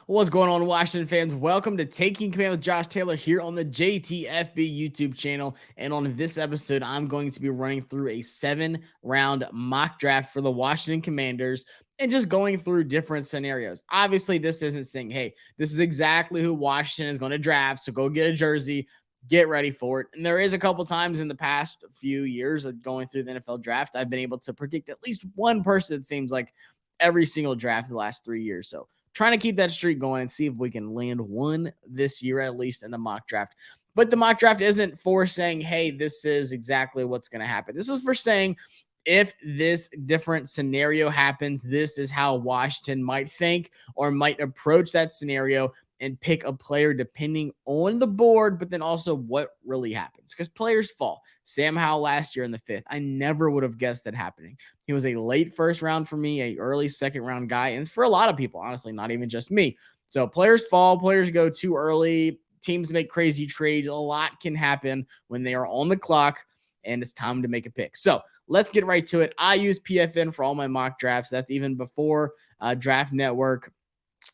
What's going on, Washington fans? Welcome to Taking Command with Josh Taylor here on the JTFB YouTube channel. And on this episode, I'm going to be running through a 7-round mock draft for the Washington Commanders and just going through different scenarios. Obviously, this isn't saying, hey, this is exactly who Washington is going to draft, so go get a jersey, get ready for it. And there is a couple times in the past few years of going through the NFL draft, I've been able to predict at least one person, it seems like, every single draft the last 3 years. So trying to keep that streak going and see if we can land one this year, at least in the mock draft. But the mock draft isn't for saying, hey, this is exactly what's going to happen. This is for saying, if this different scenario happens, this is how Washington might think or might approach that scenario and pick a player depending on the board, but then also what really happens. Because players fall. Sam Howell last year in the 5th. I never would have guessed that happening. He was a late first round for me, a early second round guy, and for a lot of people, honestly, not even just me. So players fall, players go too early, teams make crazy trades. A lot can happen when they are on the clock, and it's time to make a pick. So let's get right to it. I use PFN for all my mock drafts. That's even before Draft Network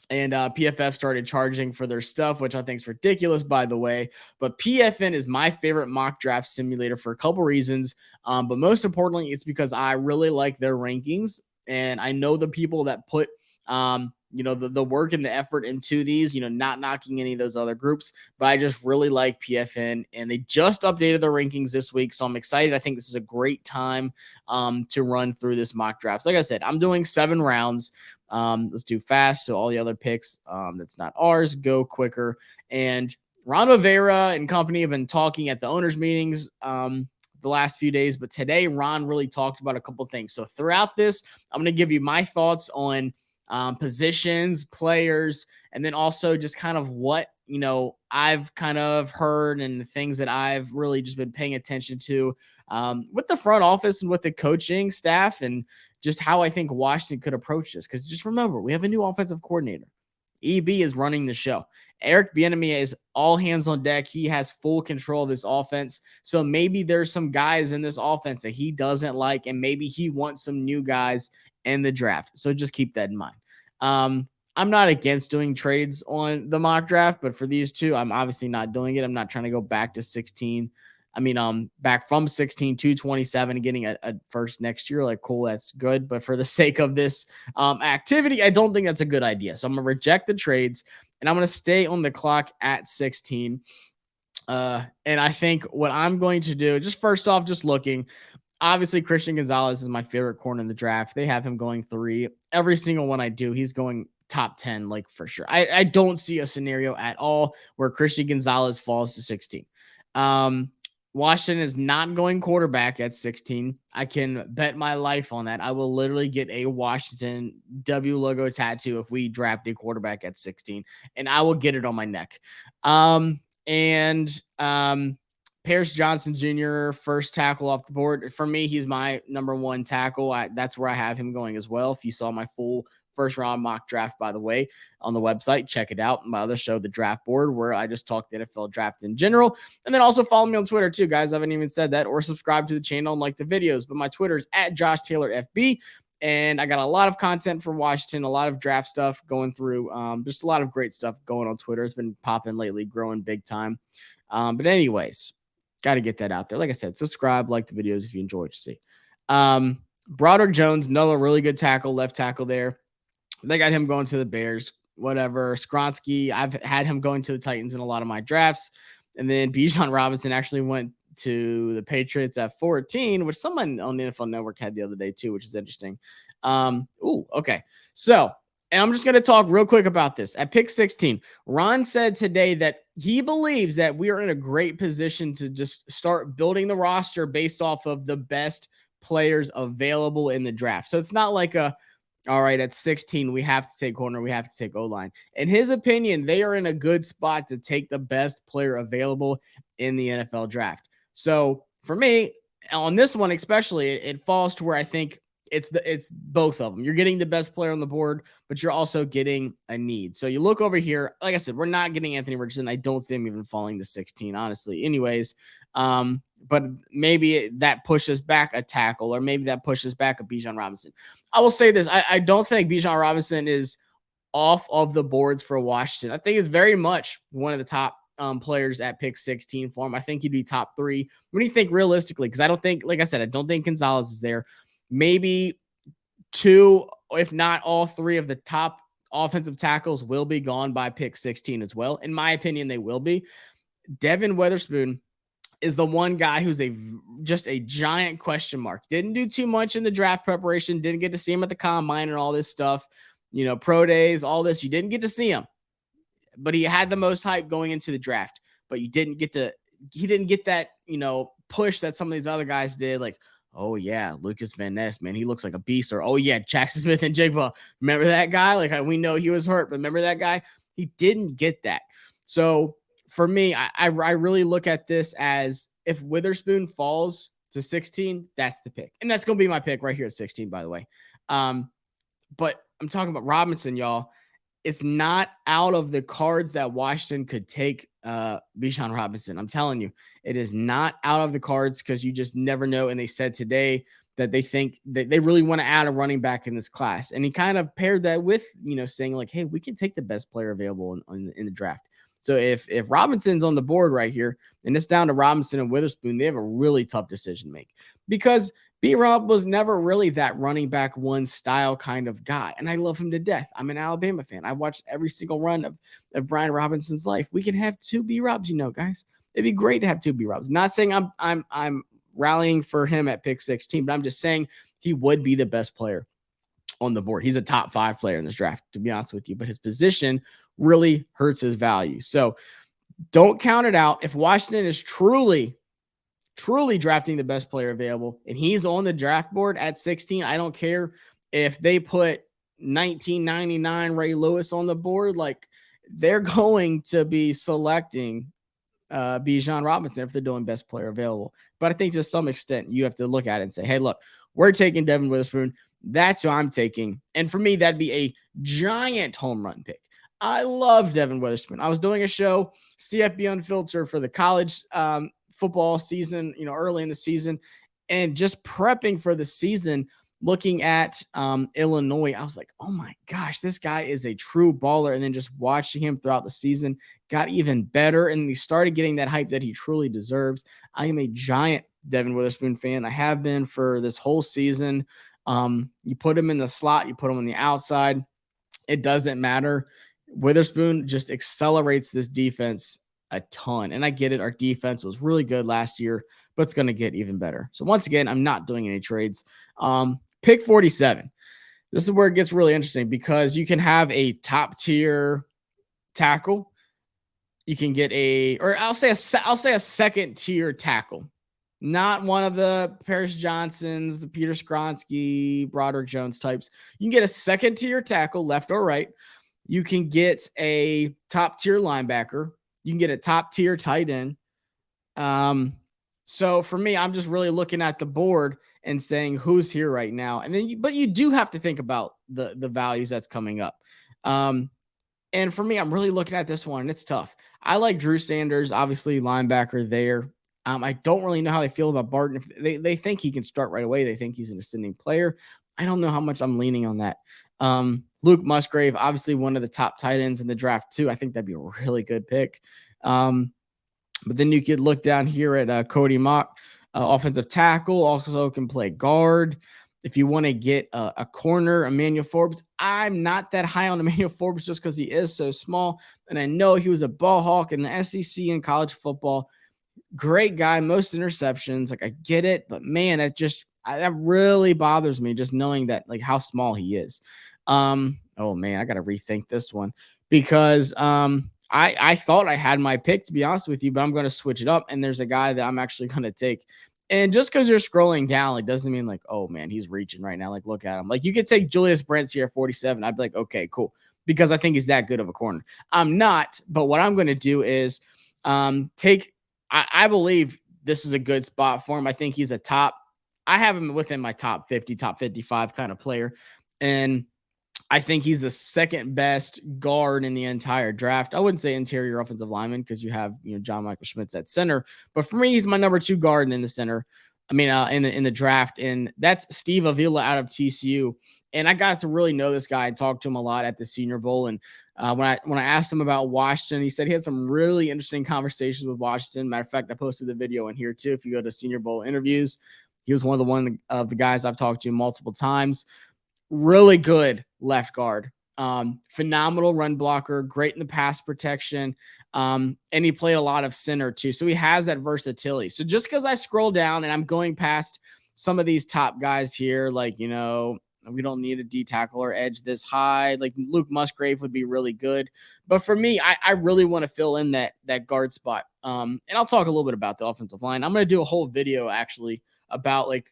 and PFF started charging for their stuff, which I think is ridiculous, by the way. But PFN is my favorite mock draft simulator for a couple reasons. But most importantly, it's because I really like their rankings. And I know the people that put, the work and the effort into these, not knocking any of those other groups. But I just really like PFN. And they just updated their rankings this week. So I'm excited. I think this is a great time to run through this mock draft. So like I said, I'm doing 7 rounds. Let's do fast. So all the other picks, that's not ours, go quicker. And Ron Rivera and company have been talking at the owners meetings the last few days, but today Ron really talked about a couple things. So throughout this, I'm going to give you my thoughts on positions, players, and then also just kind of what, I've kind of heard and the things that I've really just been paying attention to with the front office and with the coaching staff and just how I think Washington could approach this. Because just remember, we have a new offensive coordinator. EB is running the show. Eric Bieniemy is all hands on deck. He has full control of this offense. So maybe there's some guys in this offense that he doesn't like, and maybe he wants some new guys in the draft. So just keep that in mind. I'm not against doing trades on the mock draft, but for these two, I'm obviously not doing it. I'm not trying to go back to 16. Back from 16 to 27 and getting a first next year. Like, cool, that's good. But for the sake of this activity, I don't think that's a good idea. So I'm going to reject the trades, and I'm going to stay on the clock at 16. And I think what I'm going to do, just first off, just looking, obviously Christian Gonzalez is my favorite corner in the draft. They have him going 3. Every single one I do, he's going top 10, like for sure. I don't see a scenario at all where Christian Gonzalez falls to 16. Washington is not going quarterback at 16. I can bet my life on that. I will literally get a Washington W logo tattoo if we draft a quarterback at 16, and I will get it on my neck. Paris Johnson Jr., first tackle off the board. For me, he's my number 1 tackle. That's where I have him going as well. If you saw my full first round mock draft, by the way, on the website, check it out. My other show, The Draft Board, where I just talk the NFL draft in general. And then also follow me on Twitter too, guys. I haven't even said that, or subscribe to the channel and like the videos. But my Twitter is at Josh Taylor FB. And I got a lot of content for Washington, a lot of draft stuff going through, just a lot of great stuff going on Twitter. It's been popping lately, growing big time. But anyways, got to get that out there. Like I said, subscribe, like the videos if you enjoy what you see. Broderick Jones, another really good tackle, left tackle there. They got him going to the Bears, whatever. Skronsky, I've had him going to the Titans in a lot of my drafts. And then Bijan Robinson actually went to the Patriots at 14, which someone on the NFL Network had the other day too, which is interesting. Okay. So, and I'm just going to talk real quick about this. At pick 16, Ron said today that he believes that we are in a great position to just start building the roster based off of the best players available in the draft. So it's not like all right, at 16, we have to take corner, we have to take O-line. In his opinion, they are in a good spot to take the best player available in the NFL draft. So for me, on this one especially, it falls to where I think it's both of them. You're getting the best player on the board, but you're also getting a need. So you look over here, like I said, we're not getting Anthony Richardson. I don't see him even falling to 16, honestly. Anyways, but maybe that pushes back a tackle, or maybe that pushes back a Bijan Robinson. I will say this. I don't think Bijan Robinson is off of the boards for Washington. I think it's very much one of the top players at pick 16 for him. I think he'd be top 3. What do you think realistically? Because I don't think, like I said, I don't think Gonzalez is there. Maybe 2, if not all 3 of the top offensive tackles will be gone by pick 16 as well. In my opinion, they will be. Devin Witherspoon is the one guy who's just a giant question mark. Didn't do too much in the draft preparation. Didn't get to see him at the combine and all this stuff. Pro days, all this. You didn't get to see him, but he had the most hype going into the draft. But he didn't get that, push that some of these other guys did. Like, oh yeah, Lucas Van Ness, man, he looks like a beast. Or, oh yeah, Jackson Smith and Jigba. Remember that guy? Like, we know he was hurt, but remember that guy? He didn't get that. So for me, I really look at this as if Witherspoon falls to 16, that's the pick. And that's going to be my pick right here at 16, by the way. But I'm talking about Robinson, y'all. It's not out of the cards that Washington could take Bijan Robinson. I'm telling you, it is not out of the cards because you just never know. And they said today that they think that they really want to add a running back in this class. And he kind of paired that with, saying like, hey, we can take the best player available in the draft. So if Robinson's on the board right here and it's down to Robinson and Witherspoon, they have a really tough decision to make because B-Rob was never really that running back one style kind of guy. And I love him to death. I'm an Alabama fan. I watched every single run of Brian Robinson's life. We can have 2 B-Robs, guys. It'd be great to have 2 B-Robs. Not saying I'm rallying for him at pick 16, but I'm just saying he would be the best player on the board. He's a top 5 player in this draft, to be honest with you, but his position really hurts his value. So don't count it out. If Washington is truly drafting the best player available and he's on the draft board at 16, I don't care if they put 1999 Ray Lewis on the board. Like, they're going to be selecting Bijan Robinson if they're doing best player available. But I think to some extent you have to look at it and say, hey, look, we're taking Devin Witherspoon. That's who I'm taking. And for me, that'd be a giant home run pick. I love Devin Witherspoon. I was doing a show, CFB Unfiltered, for the college football season, early in the season, and just prepping for the season, looking at Illinois. I was like, oh my gosh, this guy is a true baller. And then just watching him throughout the season got even better. And he started getting that hype that he truly deserves. I am a giant Devin Witherspoon fan. I have been for this whole season. You put him in the slot, you put him on the outside, it doesn't matter. Witherspoon just accelerates this defense a ton. And I get it. Our defense was really good last year, but it's going to get even better. So once again, I'm not doing any trades. Pick 47. This is where it gets really interesting because you can have a top tier tackle. You can get I'll say a second tier tackle, not one of the Paris Johnsons, the Peter Skronsky, Broderick Jones types. You can get a second tier tackle, left or right. You can get a top tier linebacker. You can get a top tier tight end. So for me, I'm just really looking at the board and saying who's here right now. And then, but you do have to think about the values that's coming up. And for me, I'm really looking at this one, and it's tough. I like Drew Sanders, obviously linebacker there. I don't really know how they feel about Barton. If they think he can start right away, they think he's an ascending player. I don't know how much I'm leaning on that. Luke Musgrave, obviously one of the top tight ends in the draft too. I think that'd be a really good pick. But then you could look down here at Cody Mock, offensive tackle, also can play guard. If you want to get a corner, Emmanuel Forbes, I'm not that high on Emmanuel Forbes just because he is so small. And I know he was a ball hawk in the SEC in college football. Great guy, most interceptions. Like, I get it, but man, that really bothers me just knowing that, like, how small he is. Oh man, I got to rethink this one because I thought I had my pick, to be honest with you, but I'm going to switch it up. And there's a guy that I'm actually going to take. And just because you're scrolling down, like, doesn't mean like, oh man, he's reaching right now. Like, look at him. Like, you could take Julius Brents here at 47. I'd be like, okay, cool. Because I think he's that good of a corner. I'm not, but what I'm going to do is I believe this is a good spot for him. I think he's I have him within my top 50, top 55 kind of player. And I think he's the second best guard in the entire draft. I wouldn't say interior offensive lineman because you have, John Michael Schmitz at center. But for me, he's my number 2 guard in the center. I mean, in the draft. And that's Steve Avila out of TCU. And I got to really know this guy and talk to him a lot at the Senior Bowl. And when I asked him about Washington, he said he had some really interesting conversations with Washington. Matter of fact, I posted the video in here too. If you go to Senior Bowl interviews, he was one of the guys I've talked to multiple times. Really good left guard. Phenomenal run blocker, great in the pass protection. And he played a lot of center too. So he has that versatility. So just because I scroll down and I'm going past some of these top guys here, like, you know, we don't need a D tackle or edge this high. Like Luke Musgrave would be really good. But for me, I really want to fill in that guard spot. And I'll talk a little bit about the offensive line. I'm going to do a whole video actually about like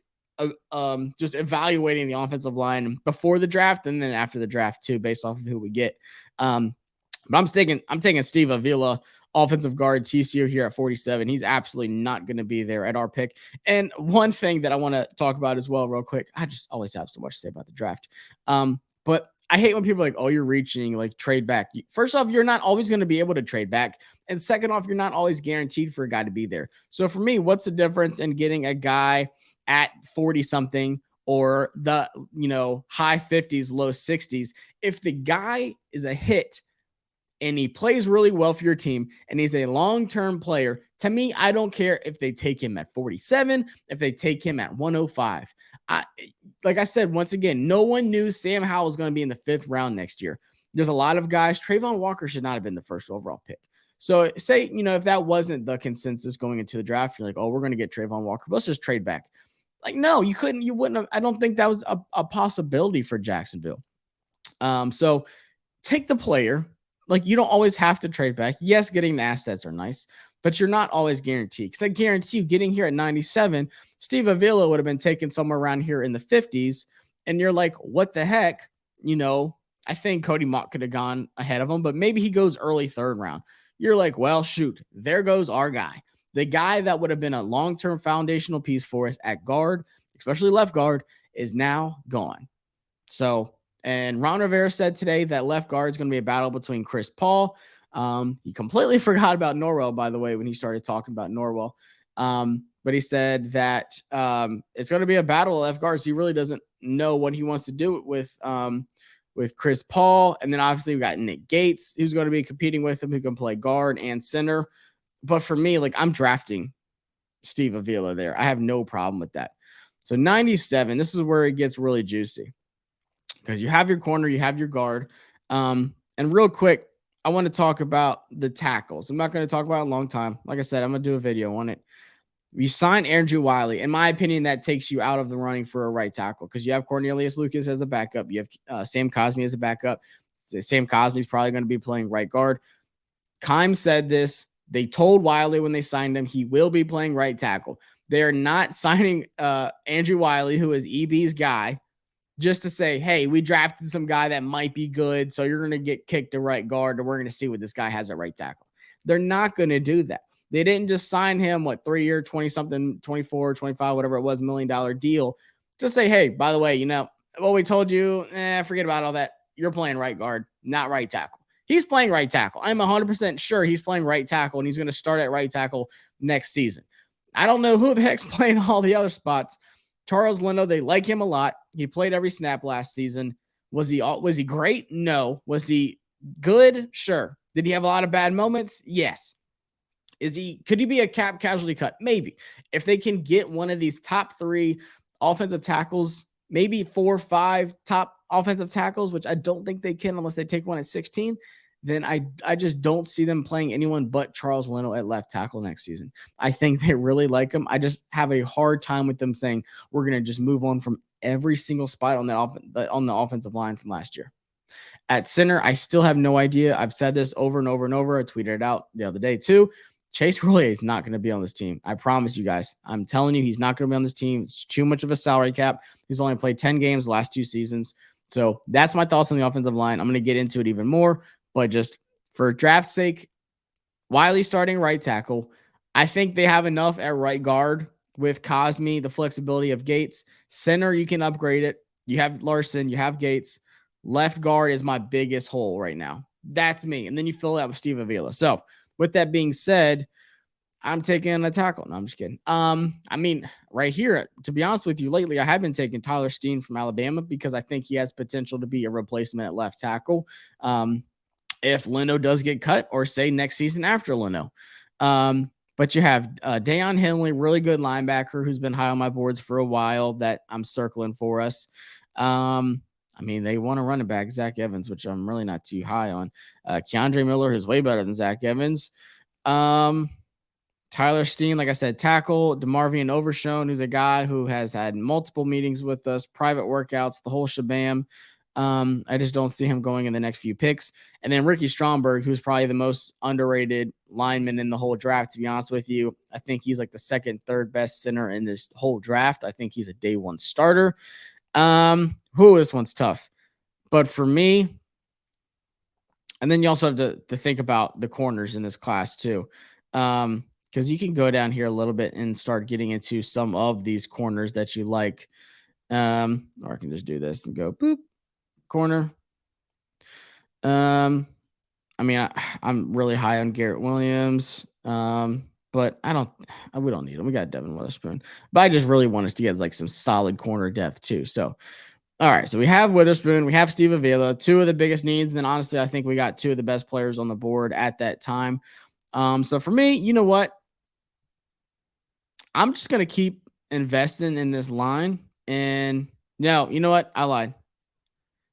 just evaluating the offensive line before the draft and then after the draft too, based off of who we get. But I'm taking Steve Avila, offensive guard, TCU here at 47. He's absolutely not going to be there at our pick. And one thing that I want to talk about as well, real quick, I just always have so much to say about the draft. But I hate when people are like, oh, you're reaching, like trade back. First off, you're not always going to be able to trade back. And second off, you're not always guaranteed for a guy to be there. So for me, what's the difference in getting a guy at 40 something or the, you know, high 50s, low 60s? If the guy is a hit and he plays really well for your team and he's a long-term player, to me, I don't care if they take him at 47, if they take him at 105. Like I said, once again, no one knew Sam Howell was going to be in the 5th round next year. There's a lot of guys. Trayvon Walker should not have been the first overall pick. So say, you know, if that wasn't the consensus going into the draft, you're like, oh, we're going to get Trayvon Walker. Let's just trade back. Like, no, you wouldn't have. I don't think that was a possibility for Jacksonville. So take the player. Like, you don't always have to trade back. Yes, getting the assets are nice, but you're not always guaranteed. Because I guarantee you, getting here at 97, Steve Avila would have been taken somewhere around here in the 50s. And you're like, what the heck? You know, I think Cody Mott could have gone ahead of him, but maybe he goes early 3rd round. You're like, well, shoot, there goes our guy. The guy that would have been a long-term foundational piece for us at guard, especially left guard, is now gone. So, and Ron Rivera said today that left guard is going to be a battle between Chris Paul. He completely forgot about Norwell, by the way, when he started talking about Norwell. But he said that it's going to be a battle of left guards. He really doesn't know what he wants to do with Chris Paul. And then obviously we got Nick Gates, who's going to be competing with him, who can play guard and center. But for me, like, I'm drafting Steve Avila there. I have no problem with that. So 97, this is where it gets really juicy. Because you have your corner, you have your guard. And real quick, I want to talk about the tackles. I'm not going to talk about it a long time. Like I said, I'm going to do a video on it. You sign Andrew Wiley. In my opinion, that takes you out of the running for a right tackle because you have Cornelius Lucas as a backup. You have Sam Cosmi as a backup. Sam Cosmi is probably going to be playing right guard. Keim said this. They told Wiley when they signed him he will be playing right tackle. They are not signing Andrew Wiley, who is EB's guy, just to say, hey, we drafted some guy that might be good, so you're going to get kicked to right guard, and we're going to see what this guy has at right tackle. They're not going to do that. They didn't just sign him, 3-year, 20-something, 24, 25, whatever it was, $1 million deal. Just say, hey, by the way, you know, what we told you, forget about all that. You're playing right guard, not right tackle. He's playing right tackle. I'm 100% sure he's playing right tackle, and he's going to start at right tackle next season. I don't know who the heck's playing all the other spots. Charles Leno, they like him a lot. He played every snap last season. Was he great? No. Was he good? Sure. Did he have a lot of bad moments? Yes. Could he be a cap casualty cut? Maybe. If they can get one of these top 3 offensive tackles, maybe 4 or 5 top offensive tackles, which I don't think they can unless they take one at 16, then I just don't see them playing anyone but Charles Leno at left tackle next season. I think they really like him. I just have a hard time with them saying we're going to just move on from every single spot on the offensive line from last year. At center, I still have no idea. I've said this over and over and over. I tweeted it out the other day too. Chase Roullier is not going to be on this team. I promise you guys. I'm telling you, he's not going to be on this team. It's too much of a salary cap. He's only played 10 games the last 2 seasons. So that's my thoughts on the offensive line. I'm going to get into it even more. But just for draft's sake, Wiley starting right tackle. I think they have enough at right guard with Cosmi, the flexibility of Gates. Center, you can upgrade it. You have Larson, you have Gates. Left guard is my biggest hole right now. That's me. And then you fill it out with Steve Avila. So with that being said, I'm taking a tackle. No, I'm just kidding. I mean, right here, to be honest with you, lately I have been taking Tyler Steen from Alabama because I think he has potential to be a replacement at left tackle. If Leno does get cut, or say next season after Leno. But you have Deion Henley, really good linebacker who's been high on my boards for a while that I'm circling for us. I mean, they want to run it back, Zach Evans, which I'm really not too high on. Keandre Miller, who's way better than Zach Evans. Tyler Steen, like I said, tackle. DeMarvion Overshone, who's a guy who has had multiple meetings with us, private workouts, the whole shabam. I just don't see him going in the next few picks. And then Ricky Stromberg, who's probably the most underrated lineman in the whole draft, to be honest with you. I think he's like the second, third best center in this whole draft. I think he's a day one starter. This one's tough. But for me, and then you also have to think about the corners in this class too. Because you can go down here a little bit and start getting into some of these corners that you like. Or I can just do this and go boop, corner. I mean, I'm really high on Garrett Williams. But we don't need him. We got Devin Witherspoon. But I just really want us to get like some solid corner depth too. So, all right. So we have Witherspoon. We have Steve Avila, two of the biggest needs. And then honestly, I think we got two of the best players on the board at that time. So for me, you know what? I'm just going to keep investing in this line. And no, you know what? I lied.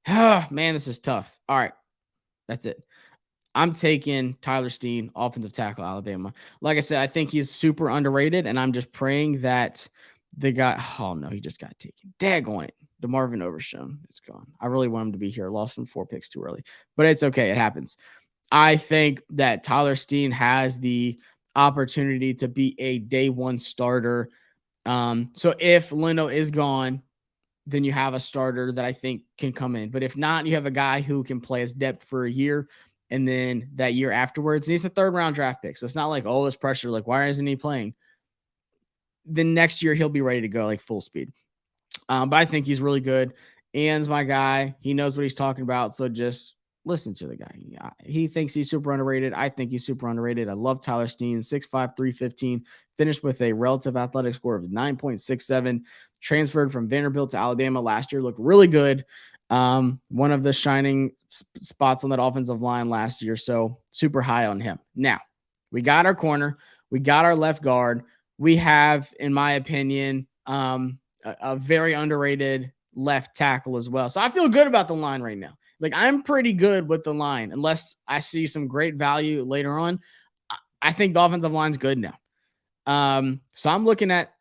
Man, this is tough. All right. That's it. I'm taking Tyler Steen, offensive tackle, Alabama. Like I said, I think he's super underrated, and I'm just praying that the guy, oh no, he just got taken. Daggone it. DeMarvion Overshone. It's gone. I really want him to be here. Lost him 4 picks too early, but it's okay. It happens. I think that Tyler Steen has the opportunity to be a day one starter. So if Leno is gone, then you have a starter that I think can come in. But if not, you have a guy who can play as depth for a year. And then that year afterwards, and he's a 3rd round draft pick. So it's not like, oh, this pressure, like, why isn't he playing? The next year he'll be ready to go like full speed. But I think he's really good. Ian's my guy. He knows what he's talking about. So just listen to the guy. He thinks he's super underrated. I think he's super underrated. I love Tyler Steen, 6'5", 315, finished with a relative athletic score of 9.67, transferred from Vanderbilt to Alabama last year, looked really good. One of the shining spots on that offensive line last year. So super high on him. Now we got our corner. We got our left guard. We have, in my opinion, a very underrated left tackle as well. So I feel good about the line right now. Like, I'm pretty good with the line, unless I see some great value later on. I think the offensive line's good now. So I'm looking at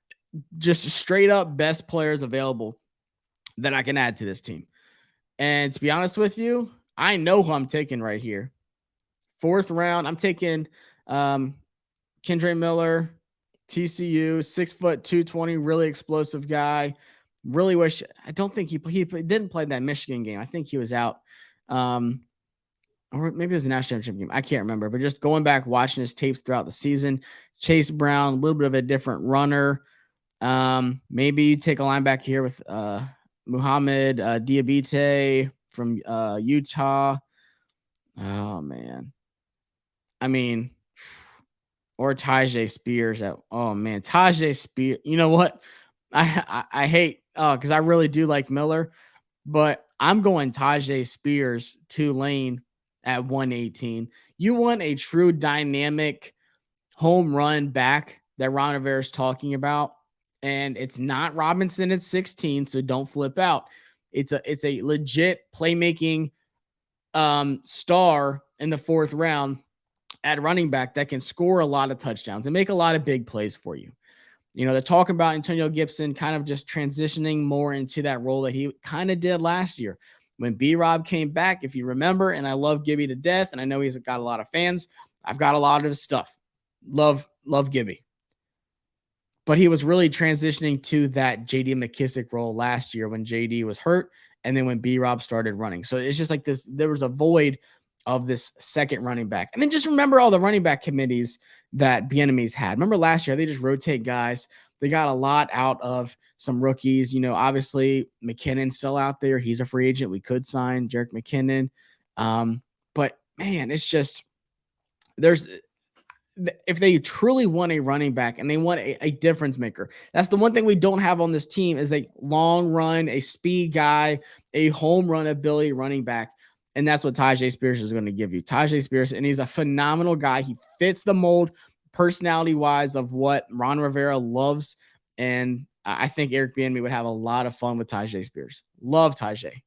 just straight up best players available that I can add to this team. And to be honest with you, I know who I'm taking right here. 4th round, I'm taking Kendre Miller, TCU, 6 foot 220, really explosive guy. Really wish, I don't think he didn't play that Michigan game. I think he was out. Or maybe it was the national championship game. I can't remember, but just going back, watching his tapes throughout the season, Chase Brown, a little bit of a different runner. Maybe you take a linebacker here with Muhammad Diabite from Utah. Oh man. I mean, or Tajay Spears. Tajay Spears. You know what? I hate because I really do like Miller, but I'm going Tajay Spears, Tulane at 118. You want a true dynamic home run back that Ron Rivera is talking about, and it's not Robinson at 16, so don't flip out. It's a legit playmaking star in the 4th round at running back that can score a lot of touchdowns and make a lot of big plays for you. You know, they're talking about Antonio Gibson kind of just transitioning more into that role that he kind of did last year when B-Rob came back, if you remember. And I love Gibby to death, and I know he's got a lot of fans. I've got a lot of his stuff. Love Gibby. But he was really transitioning to that J.D. McKissick role last year when J.D. was hurt, and then when B-Rob started running. So it's just like this, there was a void of this second running back. And then just remember all the running back committees that Bieniemy's had. Remember last year, they just rotate guys. They got a lot out of some rookies. You know, obviously McKinnon's still out there. He's a free agent. We could sign Jerick McKinnon. But man, it's just, if they truly want a running back and they want a difference maker, that's the one thing we don't have on this team is a long run, a speed guy, a home run ability running back. And that's what Tyjae Spears is going to give you. Tyjae Spears, and he's a phenomenal guy. He fits the mold personality wise of what Ron Rivera loves. And I think Eric Bieniemy would have a lot of fun with Tyjae Spears. Love Tyjae.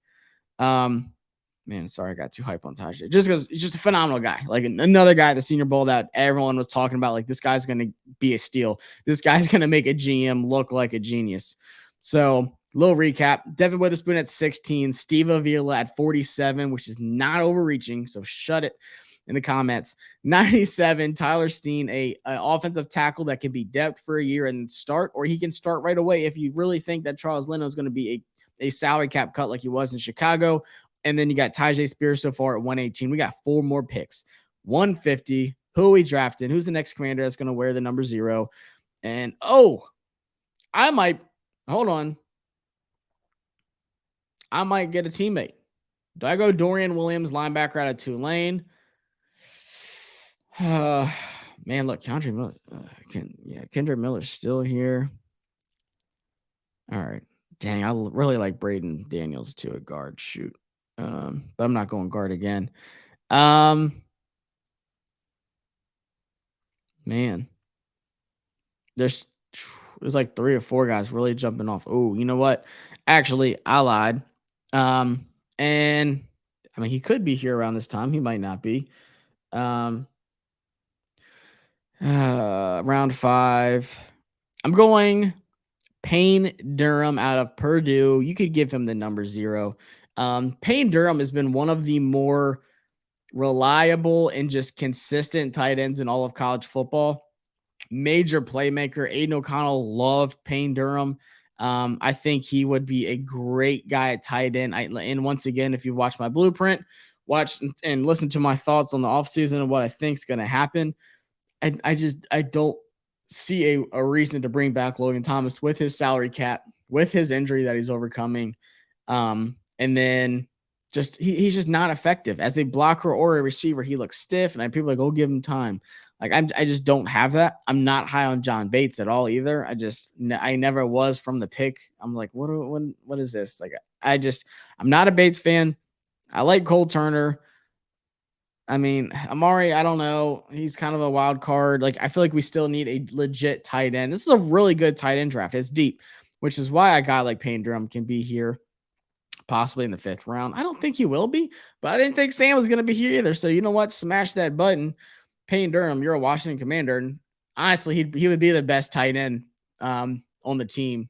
Man, sorry, I got too hype on Tajay. Just because he's just a phenomenal guy. Like another guy at the Senior Bowl that everyone was talking about. Like, this guy's going to be a steal. This guy's going to make a GM look like a genius. So, little recap. Devin Witherspoon at 16. Steve Avila at 47, which is not overreaching. So, shut it in the comments. 97, Tyler Steen, a offensive tackle that can be depth for a year and start, or he can start right away if you really think that Charles Leno is going to be a salary cap cut like he was in Chicago. And then you got Tyjae Spears so far at 118. We got 4 more picks. 150. Who are we drafting? Who's the next commander that's going to wear the number 0? And, I might get a teammate. Do I go Dorian Williams, linebacker out of Tulane? Man, look, Kendrick Miller's still here. All right. Dang, I really like Braden Daniels too at guard. Shoot. But I'm not going guard again. Man, there's like 3 or 4 guys really jumping off. Oh, you know what? Actually, I lied. And I mean, he could be here around this time. He might not be. Round 5. I'm going Payne Durham out of Purdue. You could give him the number 0. Payne Durham has been one of the more reliable and just consistent tight ends in all of college football. Major playmaker. Aiden O'Connell loved Payne Durham. I think he would be a great guy at tight end. And once again, if you've watched my blueprint, watch and listen to my thoughts on the offseason and what I think is going to happen, I don't see a reason to bring back Logan Thomas with his salary cap, with his injury that he's overcoming. And then he's just not effective as a blocker or a receiver. He looks stiff, and people are like, "Oh, give him time." Like I just don't have that. I'm not high on John Bates at all either. I never was from the pick. I'm like, what is this? Like I'm not a Bates fan. I like Cole Turner. I mean, Amari, I don't know. He's kind of a wild card. Like, I feel like we still need a legit tight end. This is a really good tight end draft. It's deep, which is why a guy like Payne Durham can be here, possibly in the 5th round. I don't think he will be, but I didn't think Sam was going to be here either. So, you know what? Smash that button. Payne Durham, you're a Washington Commander. And honestly, he would be the best tight end on the team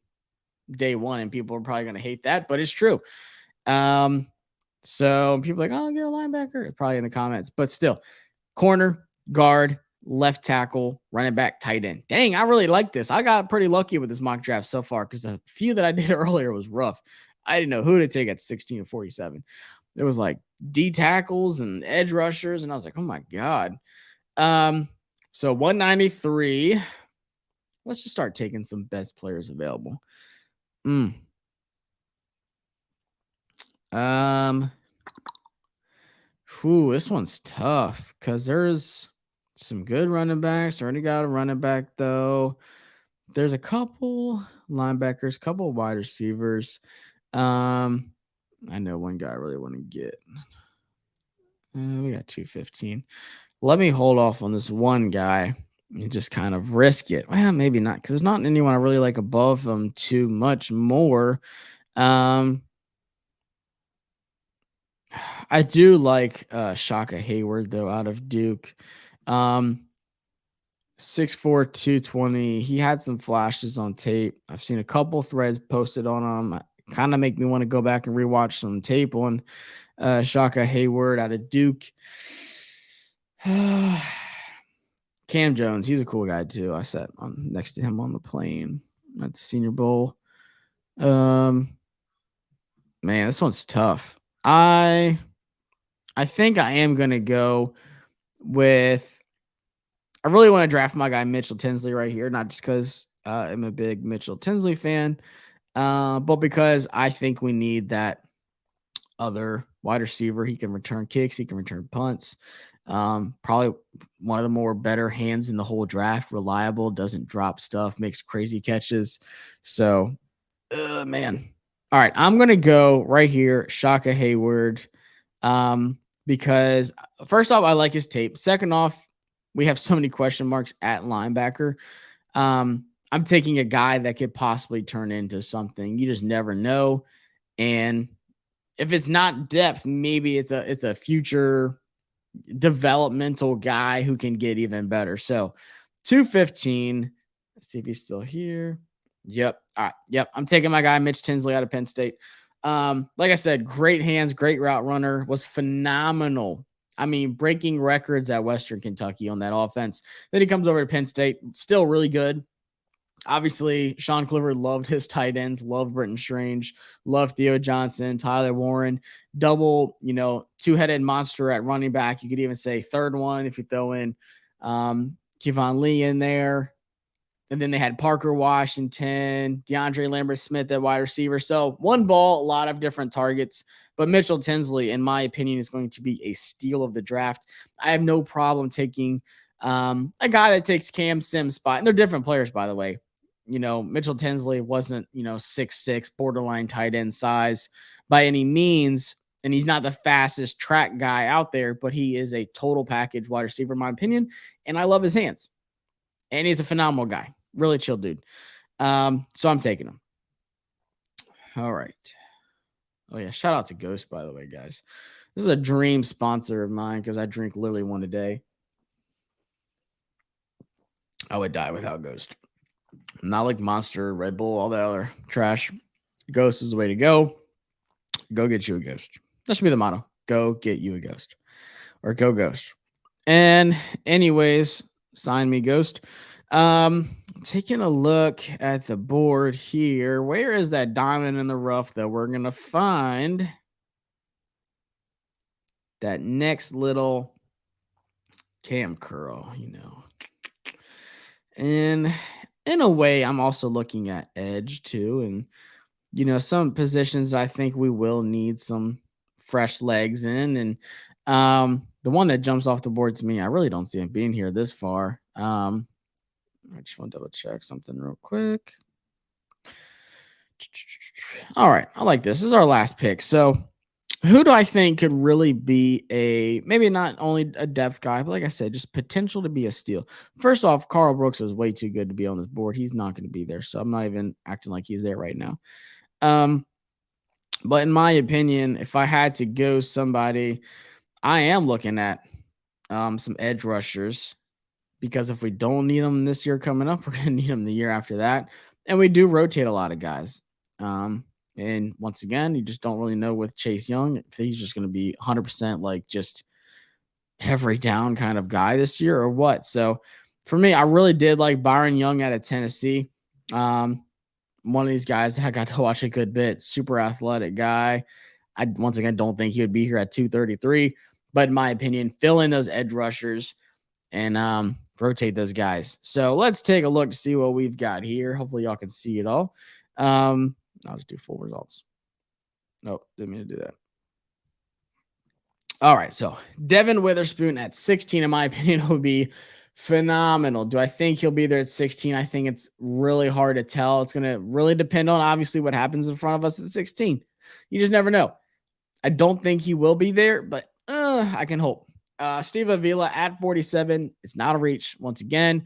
day one. And people are probably going to hate that, but it's true. So people are like, "Oh, get a linebacker," probably in the comments, but still, corner, guard, left tackle, running back, tight end. Dang, I really like this. I got pretty lucky with this mock draft so far because the few that I did earlier was rough. I didn't know who to take at 16 and 47. There was like D tackles and edge rushers, and I was like, "Oh my god." So 193. Let's just start taking some best players available. This one's tough because there's some good running backs. Already got a running back though. There's a couple linebackers, couple wide receivers. I know one guy I really want to get. We got 215. Let me hold off on this one guy and just kind of risk it. Well, maybe not, because there's not anyone I really like above them too much more. I do like Shaka Hayward, though, out of Duke. 6'4", 220. He had some flashes on tape. I've seen a couple threads posted on him. Kind of make me want to go back and rewatch some tape on Shaka Hayward out of Duke. Cam Jones, he's a cool guy too. I sat next to him on the plane at the Senior Bowl. Man, this one's tough. I think I am going to go with, I really want to draft my guy Mitchell Tinsley right here, not just because I'm a big Mitchell Tinsley fan, but because I think we need that other wide receiver. He can return kicks. He can return punts. Probably one of the more better hands in the whole draft. Reliable, doesn't drop stuff, makes crazy catches. So, man. All right, I'm gonna go right here, Shaka Hayward, because first off, I like his tape. Second off, we have so many question marks at linebacker. I'm taking a guy that could possibly turn into something. You just never know. And if it's not depth, maybe it's a future developmental guy who can get even better. So 215. Let's see if he's still here. Yep. All right. Yep. I'm taking my guy, Mitch Tinsley, out of Penn State. Like I said, great hands, great route runner, was phenomenal. I mean, breaking records at Western Kentucky on that offense. Then he comes over to Penn State, still really good. Obviously, Sean Clifford loved his tight ends, loved Britton Strange, loved Theo Johnson, Tyler Warren, double, two-headed monster at running back. You could even say third one if you throw in Kevon Lee in there. And then they had Parker Washington, DeAndre Lambert-Smith at wide receiver. So one ball, a lot of different targets. But Mitchell Tinsley, in my opinion, is going to be a steal of the draft. I have no problem taking a guy that takes Cam Sims' spot. And they're different players, by the way. Mitchell Tinsley wasn't, 6'6", borderline tight end size by any means. And he's not the fastest track guy out there, but he is a total package wide receiver, in my opinion. And I love his hands. And he's a phenomenal guy. Really chill dude. So I'm taking him. All right. Oh, yeah. Shout out to Ghost, by the way, guys. This is a dream sponsor of mine because I drink literally one a day. I would die without Ghost. Not like Monster, Red Bull, all that other trash. Ghost is the way to go. Go get you a Ghost. That should be the motto. Go get you a Ghost. Or go Ghost. And anyways, sign me Ghost. Taking a look at the board here. Where is that diamond in the rough that we're going to find? That next little cam curl, And in a way, I'm also looking at edge too. And, some positions I think we will need some fresh legs in. And the one that jumps off the board to me, I really don't see him being here this far. I just want to double check something real quick. All right. I like this. This is our last pick. So who do I think could really be maybe not only a depth guy, but like I said, just potential to be a steal? First off, Carl Brooks is way too good to be on this board. He's not going to be there. So I'm not even acting like he's there right now. But in my opinion, if I had to go somebody, I am looking at some edge rushers. Because if we don't need them this year coming up, we're going to need them the year after that. And we do rotate a lot of guys. And once again, you just don't really know with Chase Young if he's just going to be 100% like just every down kind of guy this year or what. So for me, I really did like Byron Young out of Tennessee. One of these guys that I got to watch a good bit, super athletic guy. I, once again, don't think he would be here at 233. But in my opinion, fill in those edge rushers and rotate those guys. So let's take a look to see what we've got here. Hopefully y'all can see it all. I'll just do full results. Nope, didn't mean to do that. All right, so Devin Witherspoon at 16, in my opinion, would be phenomenal. Do I think he'll be there at 16? I think it's really hard to tell. It's going to really depend on, obviously, what happens in front of us at 16. You just never know. I don't think he will be there, but I can hope. Steve Avila at 47. It's not a reach. Once again,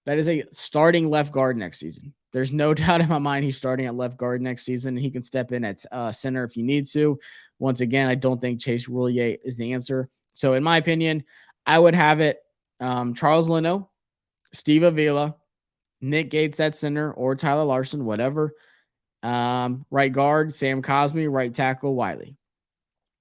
that is a starting left guard next season. There's no doubt in my mind he's starting at left guard next season, and he can step in at center if you need to. Once again, I don't think Chase Roulier is the answer. So in my opinion, I would have it Charles Leno, Steve Avila, Nick Gates at center, or Tyler Larson, whatever. Right guard, Sam Cosmi. Right tackle, Wiley.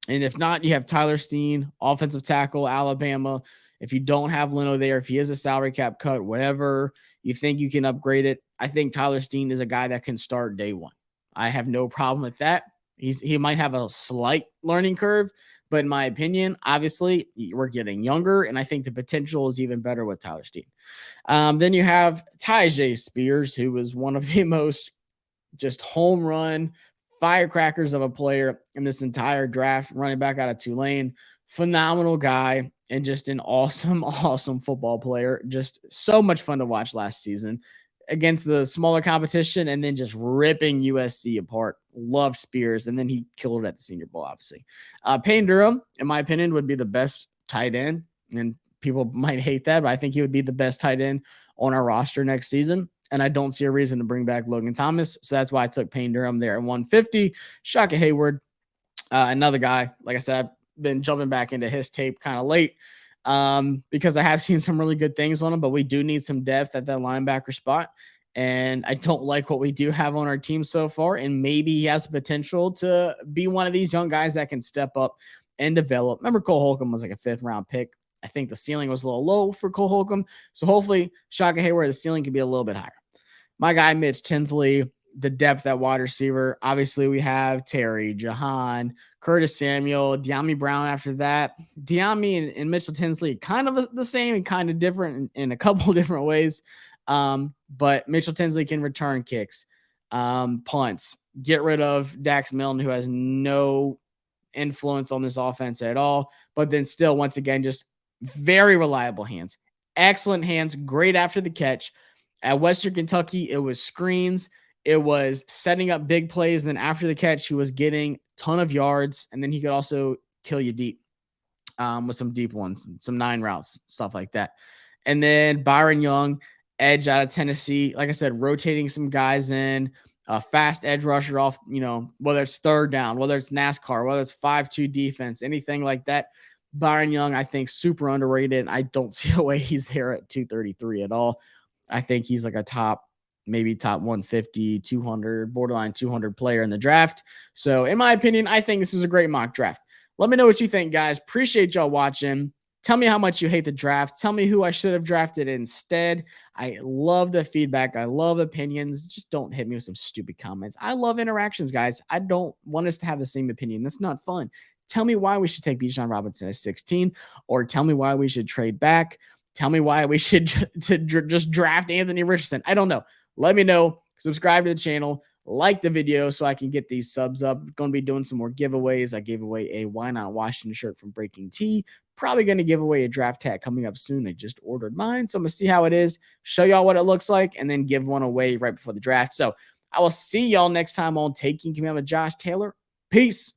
And if not, you have Tyler Steen, offensive tackle, Alabama. If you don't have Leno there, if he is a salary cap cut, whatever, you think you can upgrade it. I think Tyler Steen is a guy that can start day one. I have no problem with that. He might have a slight learning curve, but in my opinion, obviously, we're getting younger, and I think the potential is even better with Tyler Steen. Then you have Tyjae Spears, who was one of the most just home run firecrackers of a player in this entire draft. Running back out of Tulane, phenomenal guy, and just an awesome, awesome football player. Just so much fun to watch last season against the smaller competition and then just ripping USC apart. Loved Spears, and then he killed it at the Senior Bowl, obviously. Payne Durham, in my opinion, would be the best tight end, and people might hate that, but I think he would be the best tight end on our roster next season. And I don't see a reason to bring back Logan Thomas. So that's why I took Payne Durham there at 150. Shaka Hayward, another guy. Like I said, I've been jumping back into his tape kind of late because I have seen some really good things on him, but we do need some depth at that linebacker spot. And I don't like what we do have on our team so far. And maybe he has the potential to be one of these young guys that can step up and develop. Remember, Cole Holcomb was like a 5th-round pick. I think the ceiling was a little low for Cole Holcomb. So hopefully Shaka Hayward, the ceiling can be a little bit higher. My guy, Mitch Tinsley, the depth at wide receiver. Obviously, we have Terry, Jahan, Curtis Samuel, De'Ami Brown after that. De'Ami and Mitchell Tinsley kind of the same and kind of different in a couple different ways. But Mitchell Tinsley can return kicks, punts, get rid of Dax Milne, who has no influence on this offense at all. But then still, once again, just very reliable hands. Excellent hands, great after the catch. At Western Kentucky, it was screens. It was setting up big plays. And then after the catch, he was getting a ton of yards. And then he could also kill you deep with some deep ones, some 9 routes, stuff like that. And then Byron Young, edge out of Tennessee. Like I said, rotating some guys in, fast edge rusher off, whether it's third down, whether it's NASCAR, whether it's 5-2 defense, anything like that. Byron Young, I think, super underrated. I don't see a way he's there at 233 at all. I think he's like a maybe top 150, 200, borderline 200 player in the draft. So in my opinion, I think this is a great mock draft. Let me know what you think, guys. Appreciate y'all watching. Tell me how much you hate the draft. Tell me who I should have drafted instead. I love the feedback. I love opinions. Just don't hit me with some stupid comments. I love interactions, guys. I don't want us to have the same opinion. That's not fun. Tell me why we should take Bijan Robinson at 16, or tell me why we should trade back. Tell me why we should just draft Anthony Richardson. I don't know. Let me know. Subscribe to the channel. Like the video so I can get these subs up. Going to be doing some more giveaways. I gave away a Why Not Washington shirt from Breaking Tea. Probably going to give away a draft hat coming up soon. I just ordered mine, so I'm going to see how it is, show y'all what it looks like, and then give one away right before the draft. So I will see y'all next time on Taking Command with Josh Taylor. Peace.